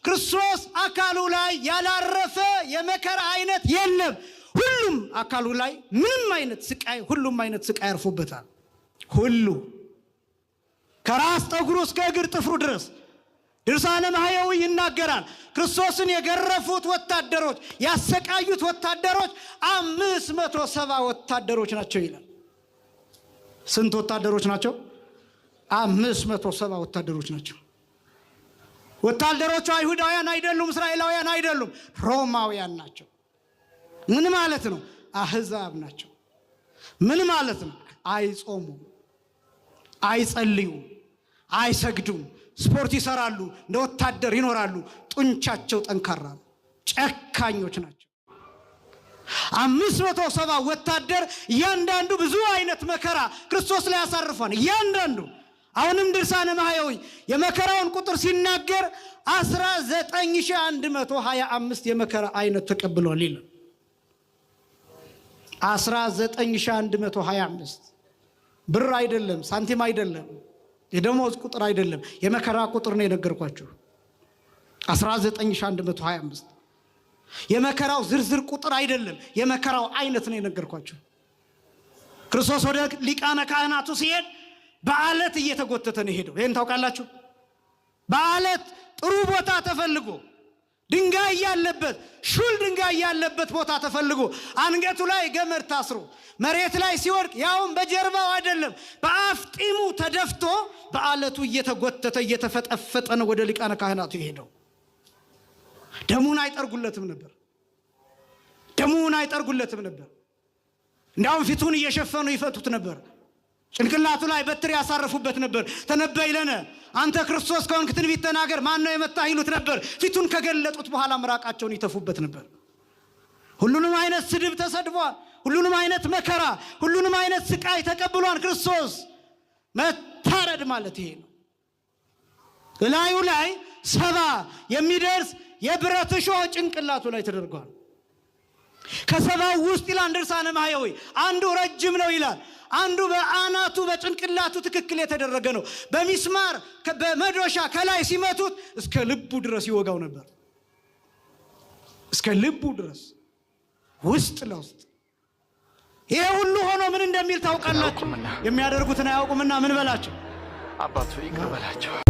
ክርስቶስ አካሉ ላይ ያላረፈ የመከራ አይነት የለም። ሁሉም አካሉ ላይ ምንም አይነት ስቃይ ሁሉም አይነት ስቃይ አርፎበታል። ሁሉ ከራስ ጠጉሩ እስከ እግር ጥፍሩ ድረስ ድርሳነ ማህየዊ ይናገራል። ክርስቶስን የገረፉት ወታደሮች ያሰቃዩት ወታደሮች 570 ወታደሮች ናቸው ይላል። ስንት ወታደሮች ናቸው? 570 ወታደሮች ናቸው። ወታደሮቹ አይሁዳውያን አይደሉም፣ እስራኤላውያን አይደሉም፣ ሮማውያን ናቸው። ምን ማለት ነው? አህዛብ ናቸው። ምን ማለት ነው? አይጾሙም፣ አይጸልዩም፣ አይሰግዱም፣ ስፖርት ይሰራሉ፣ እንደ ወታደር ይኖራሉ። ጡንቻቸው ጠንካራ ነው፣ ጨካኞች ናቸው። 570 ወታደር እያንዳንዱ ብዙ አይነት መከራ ክርስቶስ ላይ ያሳርፏል። እያንዳንዱ አሁንም ድርሳነ ማህየዊ የመከራውን ቁጥር ሲናገር 19125 የመከራ አይነት ተቀብሏል ይላል። 19125 ብር አይደለም፣ ሳንቲም አይደለም፣ የደሞዝ ቁጥር አይደለም፣ የመከራ ቁጥር ነው የነገርኳችሁ። 19125 የመከራው ዝርዝር ቁጥር አይደለም፣ የመከራው አይነት ነው የነገርኳችሁ። ክርስቶስ ወደ ሊቃነ ካህናቱ ሲሄድ በአለት እየተጎተተ ነው ሄደው። ይሄን ታውቃላችሁ? በአለት ጥሩ ቦታ ተፈልጎ ድንጋይ ያለበት ሹል ድንጋይ ያለበት ቦታ ተፈልጎ አንገቱ ላይ ገመድ ታስሮ መሬት ላይ ሲወድቅ ያውም በጀርባው አይደለም በአፍጢሙ ተደፍቶ በአለቱ እየተጎተተ እየተፈጠፈጠ ነው ወደ ሊቃነ ካህናቱ ሄደው። ደሙን አይጠርጉለትም ነበር። ደሙን አይጠርጉለትም ነበር። እንዳውም ፊቱን እየሸፈኑ ይፈቱት ነበር። ጭንቅላቱ ላይ በትር ያሳረፉበት ነበር። ተነበይ ለነ አንተ ክርስቶስ ከሆንክ ትንቢት ተናገር፣ ማን ነው የመታህ ይሉት ነበር። ፊቱን ከገለጡት በኋላ ምራቃቸውን ይተፉበት ነበር። ሁሉንም አይነት ስድብ ተሰድቧል። ሁሉንም አይነት መከራ፣ ሁሉንም አይነት ስቃይ ተቀብሏል ክርስቶስ። መታረድ ማለት ይሄ ነው። ላዩ ላይ 70 የሚደርስ የብረት እሾህ ጭንቅላቱ ላይ ተደርጓል። ከ70 ውስጥ ይላል ድርሳነ ማህየዊ አንዱ ረጅም ነው ይላል፣ አንዱ በአናቱ በጭንቅላቱ ትክክል የተደረገ ነው። በሚስማር በመዶሻ ከላይ ሲመቱት እስከ ልቡ ድረስ ይወጋው ነበር። እስከ ልቡ ድረስ ውስጥ ለውስጥ። ይሄ ሁሉ ሆኖ ምን እንደሚል ታውቃላችሁ? የሚያደርጉትን አያውቁምና ምን በላቸው? አባቱ ይቅር በላቸው።